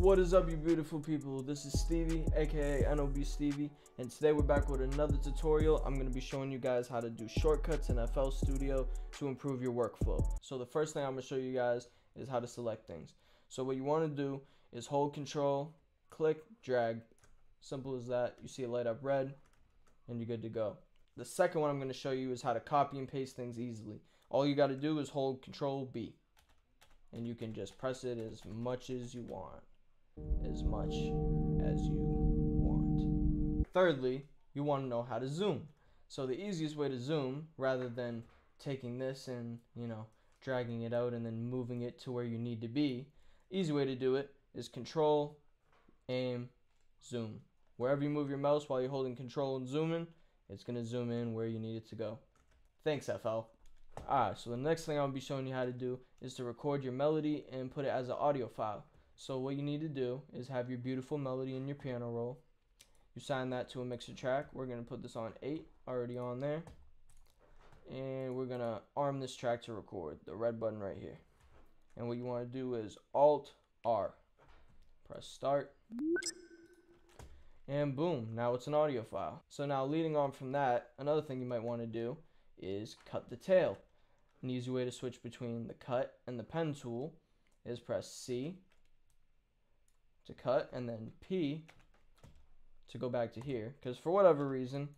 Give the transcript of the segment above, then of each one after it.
What is up, you beautiful people? This is Stevie, aka NOB Stevie, and today we're back with another tutorial. I'm going to be showing you guys how to do shortcuts in FL Studio to improve your workflow. So the first thing I'm going to show you guys is how to select things. So what you want to do is hold Control, click, drag. Simple as that. You see it light up red, and you're good to go. The second one I'm going to show you is how to copy and paste things easily. All you got to do is hold Control B, and you can just press it as much as you want. As much as you want. Thirdly, you want to know how to zoom. So the easiest way to zoom, rather than taking this and dragging it out and then moving it to where you need to be, easy way to do it is Control, Aim, Zoom. Wherever you move your mouse while you're holding Control and zooming, it's going to zoom in where you need it to go. Thanks, FL. Alright, so the next thing I'll be showing you how to do is to record your melody and put it as an audio file. So what you need to do is have your beautiful melody in your piano roll. You assign that to a mixer track. We're going to put this on 8, already on there. And we're going to arm this track to record, the red button right here. And what you want to do is Alt-R. Press start. And boom, now it's an audio file. So now leading on from that, another thing you might want to do is cut the tail. An easy way to switch between the cut and the pen tool is press C to cut and then P to go back to here, because for whatever reason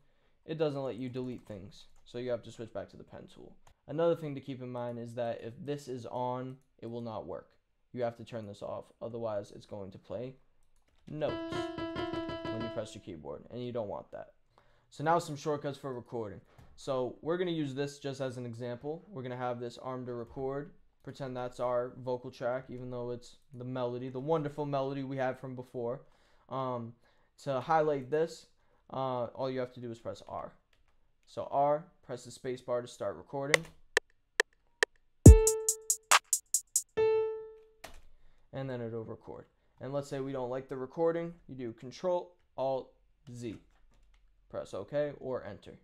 it doesn't let you delete things, so you have to switch back to the pen tool. Another thing to keep in mind is that if this is on, it will not work. You have to turn this off, otherwise it's going to play notes when you press your keyboard, and you don't want that. So now some shortcuts for recording. So we're going to use this just as an example. We're going to have this arm to record. Pretend that's our vocal track, even though it's the melody, the wonderful melody we had from before. To highlight this, all you have to do is press R. So R, press the space bar to start recording. And then it'll record. And let's say we don't like the recording, you do Control, Alt, Z. Press OK or Enter,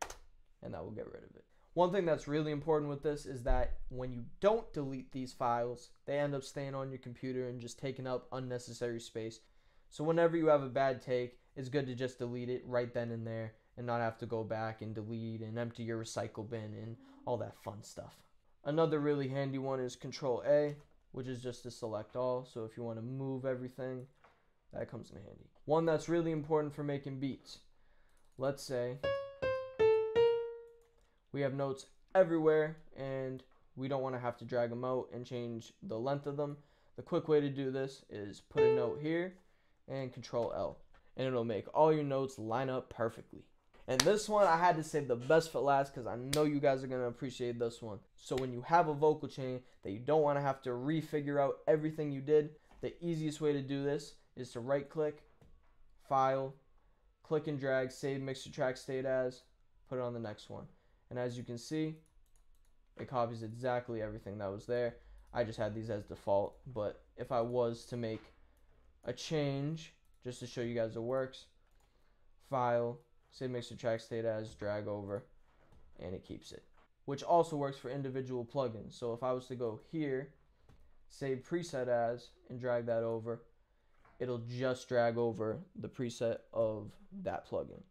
and that will get rid of it. One thing that's really important with this is that when you don't delete these files, they end up staying on your computer and just taking up unnecessary space. So whenever you have a bad take, it's good to just delete it right then and there and not have to go back and delete and empty your recycle bin and all that fun stuff. Another really handy one is Control A, which is just to select all. So if you want to move everything, that comes in handy. One that's really important for making beats. Let's say we have notes everywhere and we don't want to have to drag them out and change the length of them. The quick way to do this is put a note here and Control L, and it'll make all your notes line up perfectly. And this one I had to save the best for last because I know you guys are going to appreciate this one. So when you have a vocal chain that you don't want to have to refigure out everything you did, the easiest way to do this is to right click, File, click and drag, save mixer track state as, put it on the next one. And as you can see, it copies exactly everything that was there. I just had these as default, but if I was to make a change, just to show you guys it works, File, save mixer track state as, drag over, and it keeps it. Which also works for individual plugins. So if I was to go here, save preset as, and drag that over, it'll just drag over the preset of that plugin.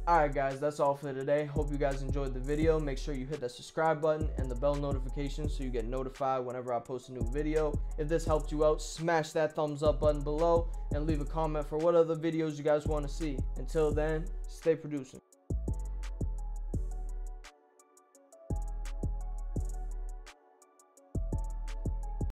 Alright guys, that's all for today. Hope you guys enjoyed the video. Make sure you hit that subscribe button and the bell notification so you get notified whenever I post a new video. If this helped you out, smash that thumbs up button below and leave a comment for what other videos you guys want to see. Until then, stay producing.